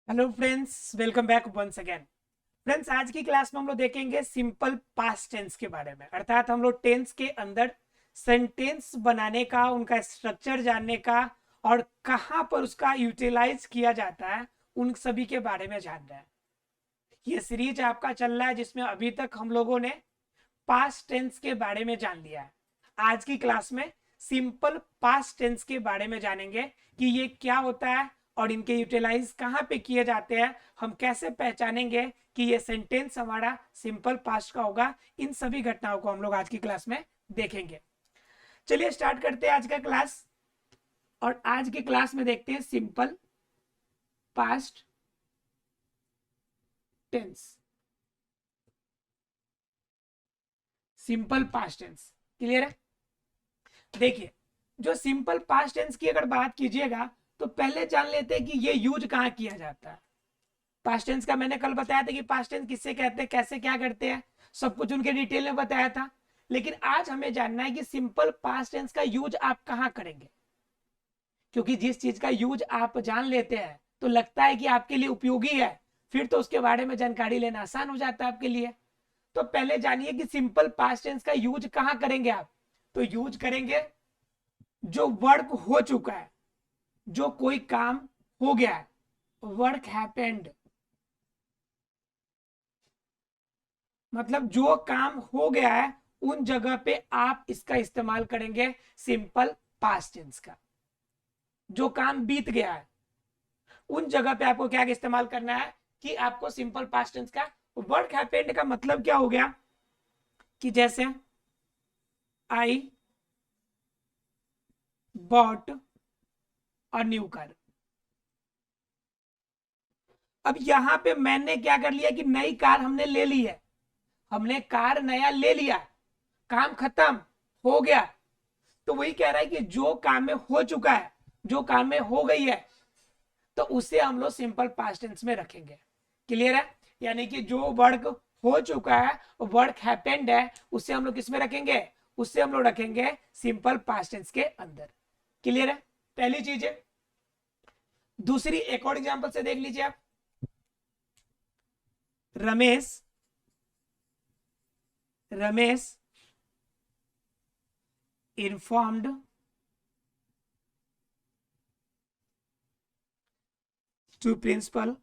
Hello friends, welcome back once again. Friends, आज की class में हम लोग देखेंगे सिंपल पास्ट टेंस के बारे में। अर्थात हम लोग टेंस के अंदर सेंटेंस बनाने का, उनका स्ट्रक्चर जानने का और कहाँ पर उसका यूटिलाइज किया जाता है, उन सभी के बारे में जान रहे हैं। ये सीरीज आपका चल रहा है जिसमें अभी तक हम लोगों ने पास्ट टेंस के बारे में जान लिया है। आज की क्लास में सिंपल पास्ट टेंस के बारे में जानेंगे कि ये क्या होता है और इनके यूटिलाइज कहाँ पे किए जाते हैं। हम कैसे पहचानेंगे कि ये सेंटेंस हमारा सिंपल पास्ट का होगा। इन सभी घटनाओं को हम लोग आज की क्लास में देखेंगे। चलिए स्टार्ट करते हैं आज का क्लास। और आज की क्लास में देखते हैं simple past tense. Simple past tense clear है। देखिए, जो सिंपल पास्ट टेंस की अगर बात कीजिएगा तो पहले जान लेते हैं कि ये यूज कहाँ किया जाता है। पास्ट टेंस का मैंने कल बताया था कि पास्ट टेंस किससे कहते हैं, कैसे क्या करते हैं, सब कुछ उनके डिटेल में बताया था। लेकिन आज हमें जानना है कि सिंपल पास्ट टेंस का यूज आप कहाँ करेंगे। क्योंकि जिस चीज का यूज आप जान लेते हैं तो लगता है कि आपके लिए उपयोगी है, फिर तो उसके बारे में जानकारी लेना आसान हो जाता है आपके लिए। तो पहले जानिए कि सिंपल पास्ट टेंस का यूज कहाँ करेंगे आप। तो यूज करेंगे जो वर्क हो चुका है, जो कोई काम हो गया है, वर्क हैपेंड, मतलब जो काम हो गया है उन जगह पे आप इसका इस्तेमाल करेंगे सिंपल पास्ट टेंस का। जो काम बीत गया है उन जगह पे आपको क्या इस्तेमाल करना है कि आपको सिंपल पास्ट टेंस का। वर्क हैपेंड का मतलब क्या हो गया कि जैसे I bought a new car. अब यहां पे मैंने क्या कर लिया कि नई कार हमने ले ली है, हमने कार नया ले लिया, काम खत्म हो गया। तो वही कह रहा है कि जो काम में हो चुका है, जो काम में हो गई है, तो उसे हम लोग सिंपल पास्ट टेंस में रखेंगे। क्लियर है। यानी कि जो वर्क हो चुका है, वर्क हैपेंड है, उसे हम लोग किस में रखेंगे, उससे हम लोग रखेंगे सिंपल पास्ट टेंस के अंदर। क्लियर है, पहली चीज है। दूसरी एक और एग्जांपल से देख लीजिए आप। Ramesh Ramesh informed to principal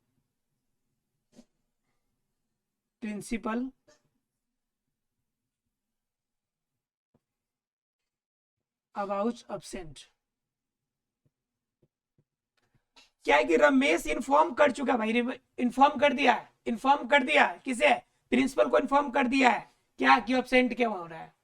about absent। क्या है कि रमेश इन्फॉर्म कर चुका है भाई, इन्फॉर्म कर दिया है, इन्फॉर्म कर दिया है किसे, प्रिंसिपल को इन्फॉर्म कर दिया है क्या कि absent क्या हो रहा है।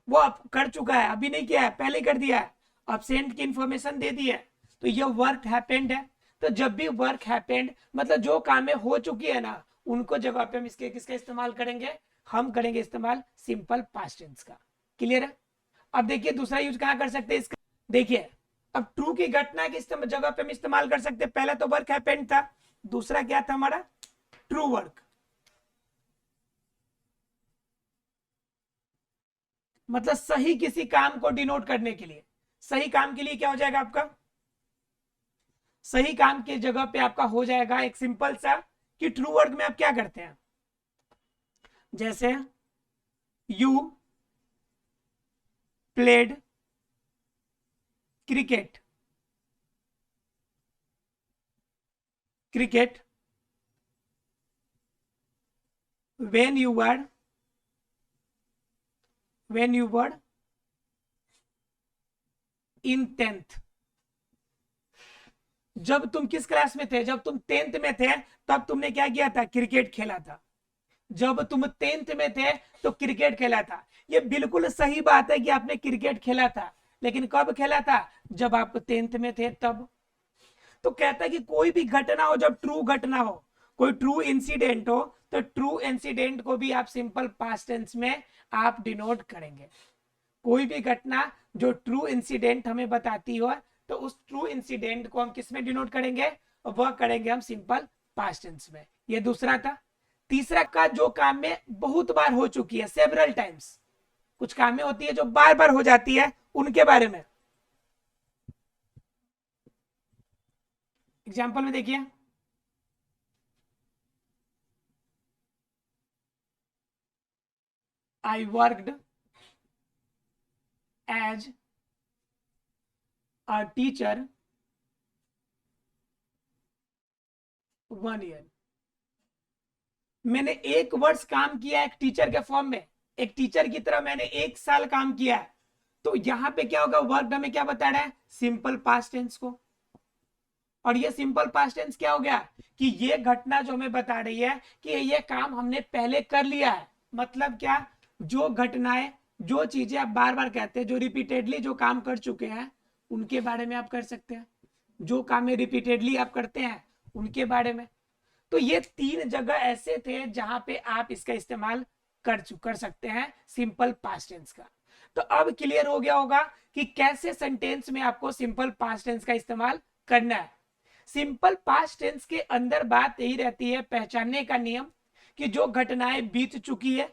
वो अब कर चुका है, अभी नहीं किया है, पहले कर दिया है, absent की इंफॉर्मेशन दे दी है। तो ये वर्क हैपेंड है। तो जब भी वर्क हैपेंड मतलब जो कामें हो चुकी है ना, उनको जगह पे हम इसके किसका इस्तेमाल करेंगे, हम करेंगे इस्तेमाल सिंपल पास्ट टेंस का। क्लियर है। अब देखिए दूसरा यूज कहाँ कर सकते हैं इसका। देखिए, अब ट्रू की घटना की जगह पे हम इस्तेमाल कर सकते हैं। पहला तो वर्क हैपेंड था, दूसरा क्या था हमारा, ट्रू वर्क। मतलब सही किसी काम को डिनोट करने के लिए, सही काम के लिए क्या हो जाएगा आपका, सही काम की जगह पे आपका हो जाएगा एक सिंपल सा कि ट्रू वर्क में आप क्या करते हैं। जैसे you played cricket, cricket when you were when you were in 10th। जब तुम किस क्लास में थे, जब तुम 10th में थे तब तुमने क्या किया था, क्रिकेट खेला था। जब तुम 10th में थे तो क्रिकेट खेला था। ये बिल्कुल सही बात है कि आपने क्रिकेट खेला था, लेकिन कब खेला था, जब आप 10th में थे तब। तो कहता है कि कोई भी घटना हो, जब ट्रू घटना हो, कोई ट्रू इंसिडेंट हो, तो ट्रू इंसिडेंट को भी आप सिंपल पास्ट टेंस में आप डिनोट करेंगे। कोई भी घटना जो ट्रू इंसिडेंट हमें बताती हो, तो उस ट्रू इंसिडेंट को हम किस में डिनोट करेंगे, वह करेंगे हम सिंपल पास्ट टेंस में। ये दूसरा था। तीसरा का जो काम में बहुत बार हो चुकी है, सेवरल टाइम्स, कुछ कामें होती है जो बार बार हो जाती है, उनके बारे में। एग्जाम्पल में देखिए, I worked as a teacher 1 year. मैंने 1 वर्ष काम किया एक टीचर के फॉर्म में, एक टीचर की तरह मैंने 1 साल काम किया है। तो यहां पे क्या होगा, वर्क हमें क्या बता रहा है, सिंपल पास्ट टेंस को। और ये सिंपल पास्ट टेंस क्या हो गया कि ये घटना जो हमें बता रही है कि ये काम हमने पहले कर लिया है। मतलब क्या, जो घटनाएं, जो चीजें आप बार बार कहते हैं, जो रिपीटेडली जो काम कर चुके हैं उनके बारे में आप कर सकते हैं। जो काम में रिपीटेडली आप करते हैं उनके बारे में। तो ये 3 जगह ऐसे थे जहां पे आप इसका इस्तेमाल कर सकते हैं सिंपल पास्ट टेंस का। तो अब क्लियर हो गया होगा कि कैसे सेंटेंस में आपको सिंपल पास्ट टेंस का इस्तेमाल करना है। सिंपल पास्ट टेंस के अंदर बात यही रहती है, पहचानने का नियम, कि जो घटनाएं बीत चुकी है,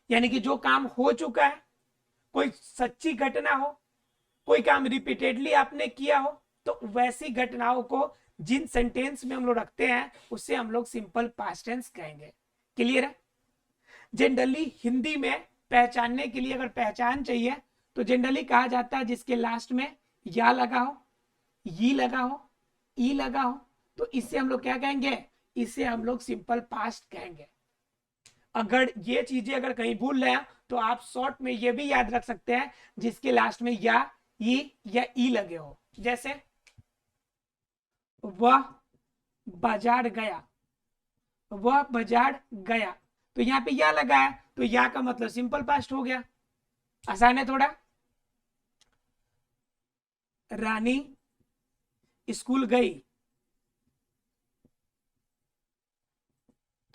यानी कि जो काम हो चुका है, कोई सच्ची घटना हो, कोई काम रिपीटेडली आपने किया हो, तो वैसी घटनाओं को जिन सेंटेंस में हम लोग रखते हैं उससे हम लोग सिंपल पास्ट टेंस कहेंगे। क्लियर है? जनरली हिंदी में पहचानने के लिए अगर पहचान चाहिए तो जनरली कहा जाता है जिसके लास्ट में या लगा हो, ये लगा हो, ई लगा हो, तो इससे हम लोग क्या कहेंगे, इसे हम लोग सिंपल पास्ट कहेंगे। अगर ये चीजें अगर कहीं भूल रहे हैं तो आप शॉर्ट में ये भी याद रख सकते हैं जिसके लास्ट में या ई लगे हो। जैसे वह बाजार गया, वह बाजार गया, तो यहाँ पे या लगा है तो या का मतलब सिंपल पास्ट हो गया। आसान है थोड़ा। रानी स्कूल गई,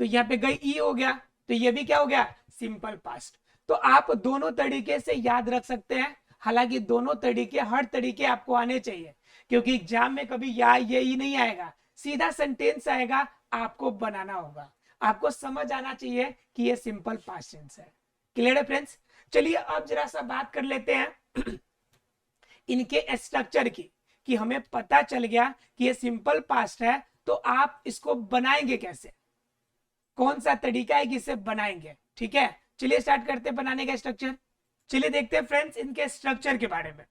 तो यहाँ पे गई ई हो गया, तो ये भी क्या हो गया, सिंपल पास्ट। तो आप दोनों तरीके से याद रख सकते हैं। हालांकि दोनों तरीके, हर तरीके आपको आने चाहिए, क्योंकि एग्जाम में कभी या ये ही नहीं आएगा, सीधा सेंटेंस आएगा, आपको बनाना होगा। आपको समझ आना चाहिए कि ये सिंपल पास्ट टेंस है। क्लियर है फ्रेंड्स? चलिए अब जरा सा बात कर लेते हैं इनके स्ट्रक्चर की, कि हमें पता चल गया कि ये सिंपल पास्ट है, तो आप इसको बनाएंगे कैसे, कौन सा तरीका है कि इसे बनाएंगे। ठीक है, चलिए स्टार्ट करते हैं बनाने का स्ट्रक्चर। चलिए देखते हैं फ्रेंड्स इनके स्ट्रक्चर के बारे में,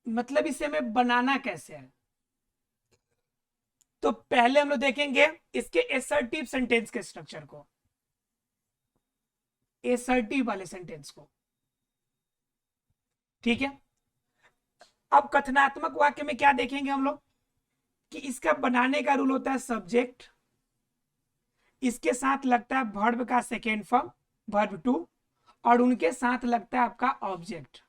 मतलब इसे हमें बनाना कैसे है। तो पहले हम लोग देखेंगे इसके एसर्टिव सेंटेंस के स्ट्रक्चर को, एसर्टिव वाले सेंटेंस को। ठीक है, अब कथनात्मक वाक्य में क्या देखेंगे हम लोग कि इसका बनाने का रूल होता है सब्जेक्ट, इसके साथ लगता है वर्ब का सेकेंड फॉर्म वर्ब टू, और उनके साथ लगता है आपका ऑब्जेक्ट,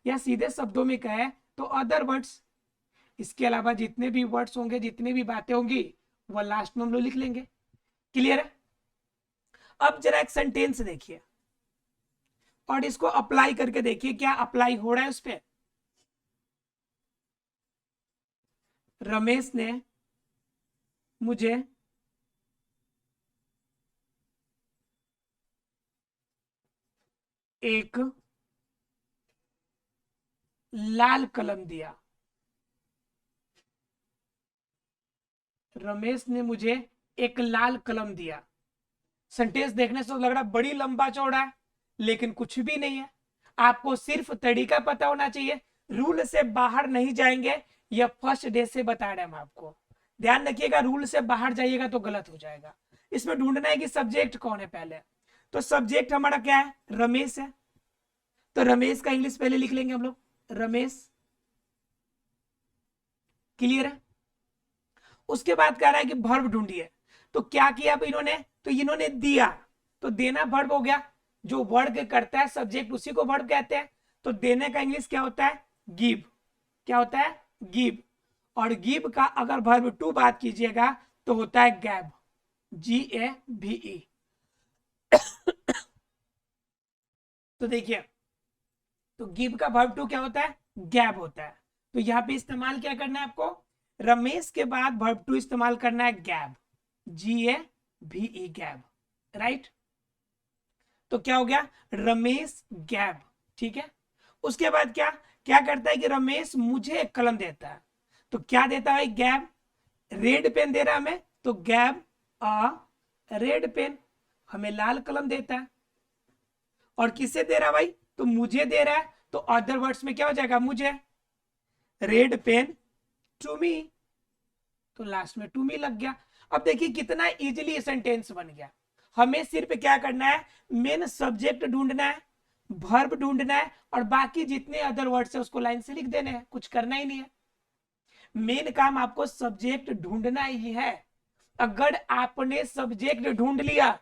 या सीधे शब्दों में कहे तो अदर वर्ड्स। इसके अलावा जितने भी वर्ड्स होंगे, जितनी भी बातें होंगी, वह लास्ट में हम लोग लिख लेंगे। क्लियर है? अब जरा एक सेंटेंस देखिए और इसको अप्लाई करके देखिए क्या अप्लाई हो रहा है उस पर। रमेश ने मुझे एक लाल कलम दिया, रमेश ने मुझे एक लाल कलम दिया। सेंटेंस देखने से तो लग रहा है बड़ी लंबा चौड़ा है, लेकिन कुछ भी नहीं है। आपको सिर्फ तरीका पता होना चाहिए, रूल से बाहर नहीं जाएंगे। यह फर्स्ट डे से बता रहे हैं हम आपको, ध्यान रखिएगा, रूल से बाहर जाइएगा तो गलत हो जाएगा। इसमें ढूंढना है कि सब्जेक्ट कौन है पहले। तो सब्जेक्ट हमारा क्या है, रमेश है, तो रमेश का इंग्लिश पहले लिख लेंगे हम लोग, रमेश। क्लियर है? उसके बाद कह रहा है कि वर्ब ढूंढिए, तो क्या किया अब इन्होंने, तो इन्होंने दिया, तो देना वर्ब हो गया। जो वर्ग करता है सब्जेक्ट उसी को वर्ब कहते हैं। तो देने का इंग्लिश क्या होता है, गिव। क्या होता है, गिव। और गिव का अगर वर्ब टू बात कीजिएगा तो होता है गैब, GAVE। तो देखिए, तो गिव का वर्ब टू क्या होता है, गैब होता है। तो यहाँ पे इस्तेमाल क्या करना है आपको, रमेश के बाद वर्ब टू इस्तेमाल करना है गैब, GAVE, गैब। राइट? तो क्या हो गया, रमेश गैब। ठीक है, उसके बाद क्या क्या करता है कि रमेश मुझे एक कलम देता है, तो क्या देता है, गैब। रेड पेन दे रहा है हमें, तो गैब अ रेड पेन। हमें लाल कलम देता है। और किससे दे रहा है भाई? तो मुझे दे रहा है, तो अदर वर्ड्स में क्या हो जाएगा? मुझे। रेड पेन टू मी, तो लास्ट में टू मी लग गया। अब देखिए कितना इजीली सेंटेंस बन गया। हमें सिर्फ क्या करना है? मेन सब्जेक्ट ढूंढना है, वर्ब ढूंढना है, और बाकी जितने अदर वर्ड्स है उसको लाइन से लिख देने हैं, कुछ करना ही नहीं है। मेन काम आपको सब्जेक्ट ढूंढना ही है। अगर आपने सब्जेक्ट ढूंढ लिया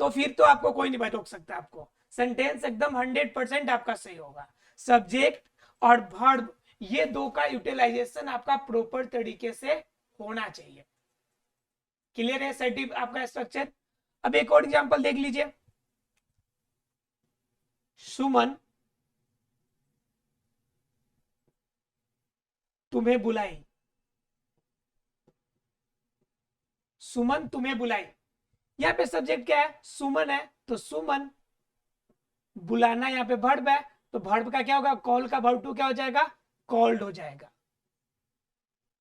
तो फिर तो आपको कोई नहीं रोक सकता। आपको सेंटेंस एकदम 100% आपका सही होगा। सब्जेक्ट और वर्ब ये दो का यूटिलाइजेशन आपका प्रॉपर तरीके से होना चाहिए। क्लियर है सर्टिफ आपका स्ट्रक्चर? अब एक और एग्जांपल देख लीजिए। सुमन तुम्हें बुलाई, सुमन तुम्हें बुलाई। यहाँ पे सब्जेक्ट क्या है? सुमन है, तो सुमन। बुलाना यहाँ पे वर्ब है, तो वर्ब का क्या होगा? कॉल का वर्ब टू क्या हो जाएगा? कॉल्ड हो जाएगा।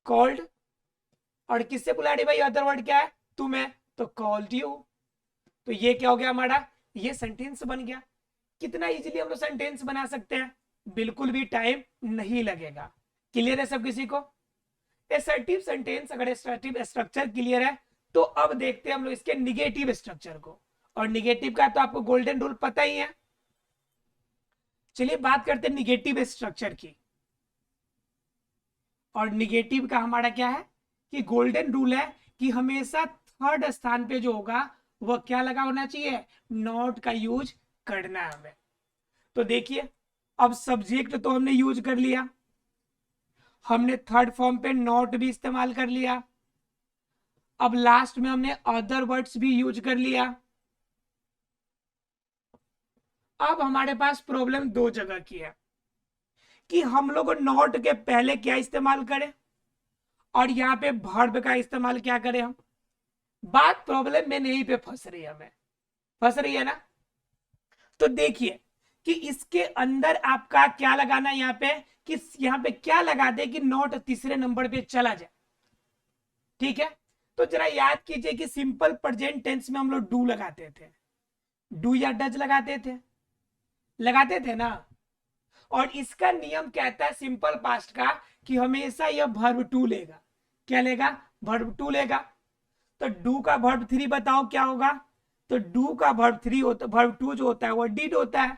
कॉल्ड। और किससे बुला रही भाई? अदर वर्ड क्या है? तुम्हें, तो कॉल्ड यू। तो ये क्या हो गया हमारा? ये सेंटेंस बन गया। कितना इजीली हम लोग सेंटेंस बना सकते हैं, बिल्कुल भी टाइम नहीं लगेगा। क्लियर है सब किसी को? एसर्टिव सेंटेंस अगर एसर्टिव स्ट्रक्चर क्लियर है, तो अब देखते हैं हम लोग इसके निगेटिव स्ट्रक्चर को। और निगेटिव का तो आपको गोल्डन रूल पता ही है। चलिए बात करते हैं निगेटिव स्ट्रक्चर की। और निगेटिव का हमारा क्या है कि गोल्डन रूल है कि हमेशा थर्ड स्थान पे जो होगा वह क्या लगा होना चाहिए? नॉट का यूज करना है हमें। तो देखिए अब सब्जेक्ट तो हमने यूज कर लिया, हमने थर्ड फॉर्म पे नॉट भी इस्तेमाल कर लिया, अब लास्ट में हमने अदर वर्ड्स भी यूज कर लिया। अब हमारे पास प्रॉब्लम दो जगह की है कि हम लोग नॉट के पहले क्या इस्तेमाल करें और यहाँ पे वर्ब का इस्तेमाल क्या करें हम। बात प्रॉब्लम में नहीं पे फंस रही है, हमें फंस रही है ना। तो देखिए कि इसके अंदर आपका क्या लगाना है यहाँ पे, कि यहाँ पे क्या लगा दे कि नॉट तीसरे नंबर पे चला जाए। ठीक है, तो जरा याद कीजिए कि सिंपल प्रेजेंट टेंस में हम लोग डू लगाते थे, डू या डज लगाते थे ना। और इसका नियम कहता है सिंपल पास्ट का कि हमेशा यह वर्ब टू लेगा। क्या लेगा? वर्ब टू लेगा। तो डू का वर्ब थ्री बताओ क्या होगा? तो डू का वर्ब थ्री होता, वर्ब टू जो होता है वो डिड होता है।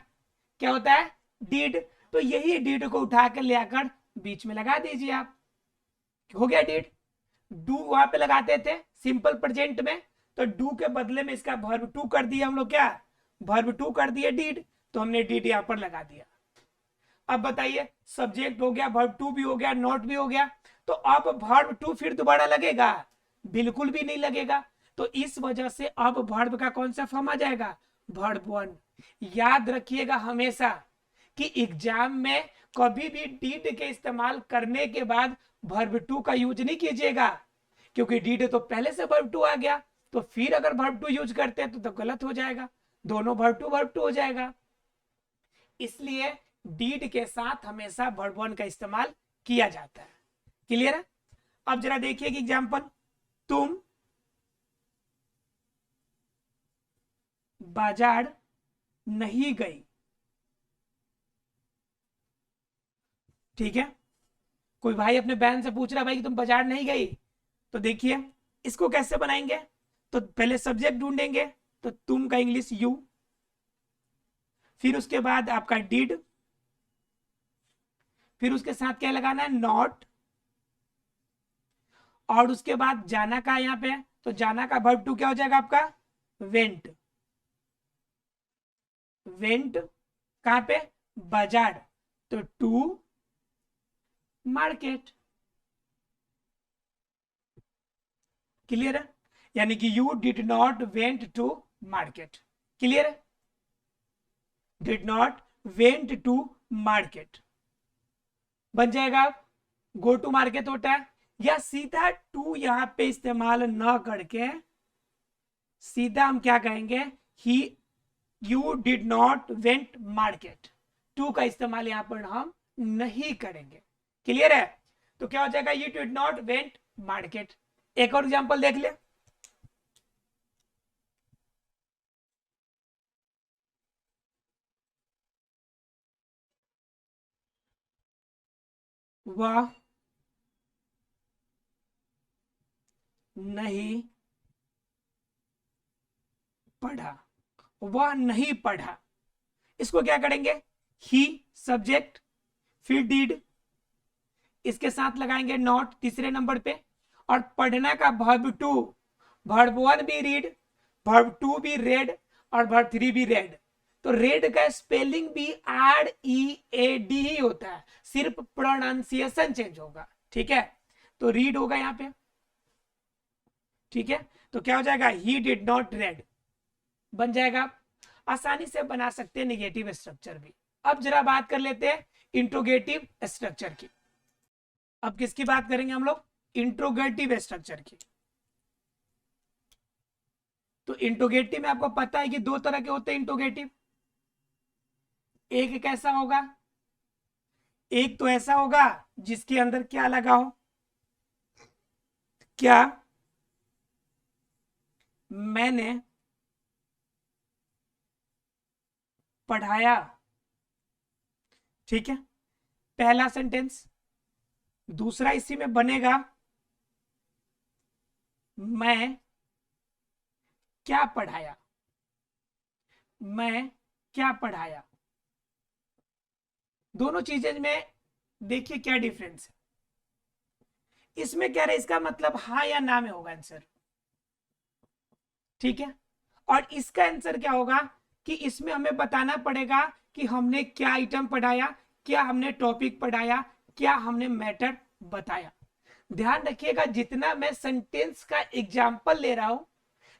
क्या होता है? डिड। तो यही डिड को उठा कर ले आकर बीच में लगा दीजिए आप, हो गया डिड। डू वहां पे लगाते थे सिंपल प्रेजेंट में, तो डू के बदले में इसका वर्ब टू कर दिया हम लोग। क्या? वर्ब टू कर दिए डिड, तो हमने डिड यहां पर लगा दिया। अब बताइए सब्जेक्ट हो गया, वर्ब टू भी हो गया, नॉट भी हो गया, तो अब वर्ब टू फिर दोबारा लगेगा? बिल्कुल भी नहीं लगेगा। तो इस वजह से अब वर्ब का कौन सा फॉर्म आ जाएगा? Verb one. याद रखिएगा हमेशा कि एग्जाम में कभी भी डिड के इस्तेमाल करने के बाद वर्ब टू का यूज नहीं कीजिएगा, क्योंकि डिड तो पहले से वर्ब टू आ गया। तो फिर अगर वर्ब टू यूज करते हैं तो गलत हो जाएगा, दोनों वर्ब टू हो जाएगा। इसलिए डीड के साथ हमेशा वर्ब वन का इस्तेमाल किया जाता है। क्लियर है? अब जरा देखिए कि एग्जांपल, तुम बाजार नहीं गई। ठीक है, कोई भाई अपने बहन से पूछ रहा भाई कि तुम बाजार नहीं गई, तो देखिए इसको कैसे बनाएंगे। तो पहले सब्जेक्ट ढूंढेंगे, तो तुम का इंग्लिश यू, फिर उसके बाद आपका डिड, फिर उसके साथ क्या लगाना है? नॉट। और उसके बाद जाना का यहाँ पे, तो जाना का वर्ब टू क्या हो जाएगा आपका? वेंट। वेंट कहां पे? बाजार, तो टू मार्केट। क्लियर है? यानी कि you did not went to market. Clear है? Did not went to market बन जाएगा। गो टू मार्केट होता है, या सीधा टू यहां पे इस्तेमाल न करके सीधा हम क्या कहेंगे? He you did not went market. To का इस्तेमाल यहां पर हम नहीं करेंगे। क्लियर है? तो क्या हो जाएगा? You did not went market. एक और एग्जांपल देख ले। वह नहीं पढ़ा, वह नहीं पढ़ा। इसको क्या करेंगे, ही सब्जेक्ट, फिर डिड, इसके साथ लगाएंगे नॉट तीसरे नंबर पे, और पढ़ना का वर्ब टू, वर्ब वन भी रीड, वर्ब टू भी रेड, और वर्ब थ्री भी रेड। तो रेड का स्पेलिंग भी READ ही होता है, सिर्फ प्रोनाउंसिएशन चेंज होगा। ठीक है, तो रीड होगा यहां पे। ठीक है, तो क्या हो जाएगा, ही डिड नॉट रेड बन जाएगा। आसानी से बना सकते हैं निगेटिव स्ट्रक्चर भी। अब जरा बात कर लेते हैं इंट्रोगेटिव स्ट्रक्चर की। अब किसकी बात करेंगे हम लोग, इंट्रोगेटिव स्ट्रक्चर की। तो इंट्रोगेटिव में आपको पता है कि दो तरह के होते हैं इंट्रोगेटिव। एक कैसा होगा, एक तो ऐसा होगा जिसके अंदर क्या लगा हो, क्या मैंने पढ़ाया। ठीक है, पहला सेंटेंस। दूसरा इसी में बनेगा, मैं क्या पढ़ाया, मैं क्या पढ़ाया। दोनों चीजें में देखिए क्या डिफरेंस है। इसमें क्या है, इसका मतलब हाँ या ना में होगा आंसर। ठीक है, और इसका आंसर क्या होगा कि इसमें हमें बताना पड़ेगा कि हमने क्या आइटम पढ़ाया, क्या हमने टॉपिक पढ़ाया, क्या हमने मैटर बताया। ध्यान रखिएगा, जितना मैं सेंटेंस का एग्जाम्पल ले रहा हूं,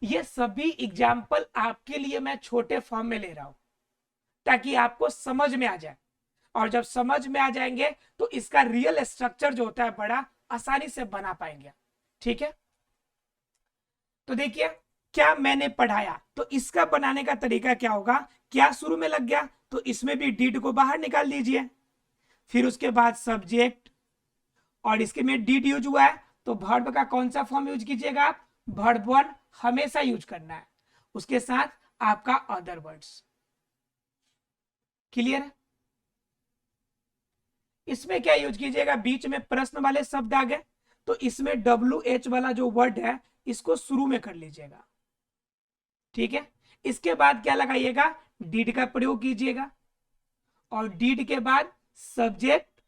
ये सभी एग्जाम्पल आपके लिए मैं छोटे फॉर्म में ले रहा हूं, ताकि आपको समझ में आ जाए। और जब समझ में आ जाएंगे तो इसका रियल स्ट्रक्चर जो होता है बड़ा आसानी से बना पाएंगे। ठीक है, तो देखिए, क्या मैंने पढ़ाया, तो इसका बनाने का तरीका क्या होगा, क्या शुरू में लग गया तो इसमें भी डिड को बाहर निकाल दीजिए, फिर उसके बाद सब्जेक्ट, और इसके में डिड यूज हुआ है तो वर्ब का कौन सा फॉर्म यूज कीजिएगा आप, वर्ब वन हमेशा यूज करना है, उसके साथ आपका अदर वर्ड्स। क्लियर है, इसमें क्या यूज कीजिएगा, बीच में प्रश्न वाले शब्द आ गए तो इसमें WH वाला जो वर्ड है इसको शुरू में कर लीजिएगा। ठीक है, इसके बाद क्या लगाइएगा, डिड का प्रयोग कीजिएगा, और डिड के बाद सब्जेक्ट,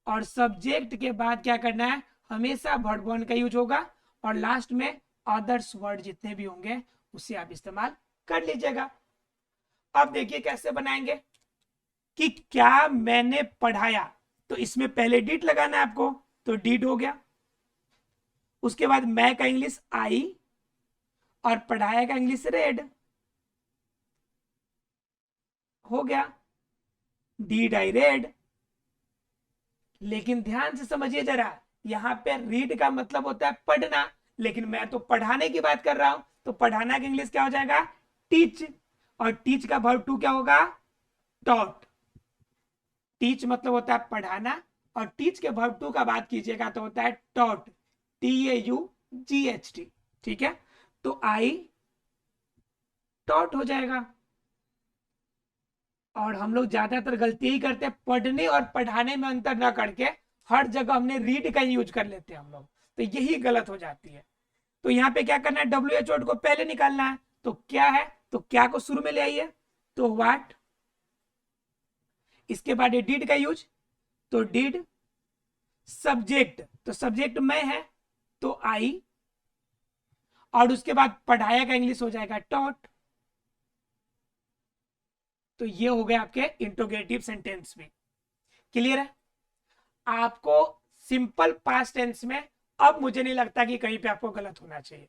और सब्जेक्ट के बाद क्या करना है, हमेशा वर्ब वन का यूज होगा, और लास्ट में अदर्स वर्ड जितने भी होंगे उसे आप इस्तेमाल कर लीजिएगा। अब देखिए कैसे बनाएंगे कि क्या मैंने पढ़ाया, तो इसमें पहले डिड लगाना है आपको, तो डिड हो गया। उसके बाद मैं का इंग्लिश आई, और पढ़ाया का इंग्लिश रेड हो गया, डिड आई रेड। लेकिन ध्यान से समझिए जरा, यहां पे रीड का मतलब होता है पढ़ना, लेकिन मैं तो पढ़ाने की बात कर रहा हूं, तो पढ़ाना का इंग्लिश क्या हो जाएगा, टीच, और टीच का वर्ब टू क्या होगा, टॉट। टीच मतलब होता है पढ़ाना, और टीच के वर्ब टू का बात कीजिएगा तो होता है टॉट, TAUGHT। ठीक है, तो आई टॉट हो जाएगा। और हम लोग ज्यादातर गलती ही करते हैं, पढ़ने और पढ़ाने में अंतर ना करके हर जगह हमने रीड का यूज कर लेते हैं हम लोग, तो यही गलत हो जाती है। तो यहाँ पे क्या करना है, WH वर्ड को पहले निकालना है, तो क्या है, तो क्या को शुरू में ले आइए, तो व्हाट, इसके बाद ये डिड का यूज, तो डिड, सब्जेक्ट, तो सब्जेक्ट मैं है तो आई, और उसके बाद पढ़ाया का इंग्लिश हो जाएगा टॉट। तो ये हो गया आपके इंट्रोगेटिव सेंटेंस में। क्लियर है, आपको सिंपल पास्ट टेंस में अब मुझे नहीं लगता कि कहीं पे आपको गलत होना चाहिए।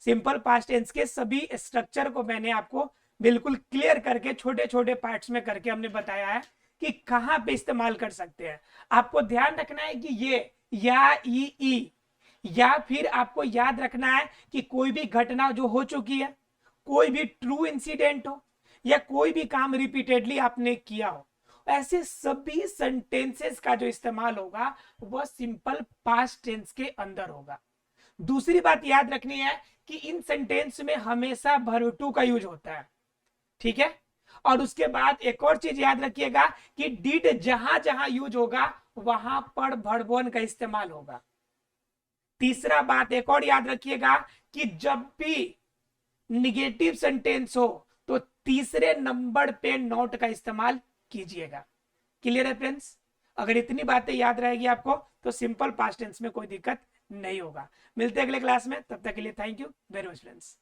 सिंपल पास्ट टेंस के सभी स्ट्रक्चर को मैंने आपको बिल्कुल क्लियर करके छोटे छोटे पार्ट्स में करके हमने बताया है कि कहां पे इस्तेमाल कर सकते हैं। आपको ध्यान रखना है कि ये या ई, या फिर आपको याद रखना है कि कोई भी घटना जो हो चुकी है, कोई भी ट्रू इंसिडेंट हो, या कोई भी काम रिपीटेडली आपने किया हो, ऐसे सभी सेंटेंसेस का जो इस्तेमाल होगा वह सिंपल पास्ट टेंस के अंदर होगा। दूसरी बात याद रखनी है कि इन सेंटेंस में हमेशा वर्ब टू का यूज होता है। ठीक है, और उसके बाद एक और चीज याद रखिएगा कि डिड जहां जहां यूज होगा वहां पर वर्ब वन का इस्तेमाल होगा। तीसरा बात एक और याद रखिएगा कि जब भी निगेटिव सेंटेंस हो तो तीसरे नंबर पे नॉट का इस्तेमाल कीजिएगा। क्लियर है फ्रेंड्स? अगर इतनी बातें याद रहेगी आपको तो सिंपल पास्ट टेंस में कोई दिक्कत नहीं होगा। मिलते हैं अगले क्लास में, तब तक के लिए thank you very much friends.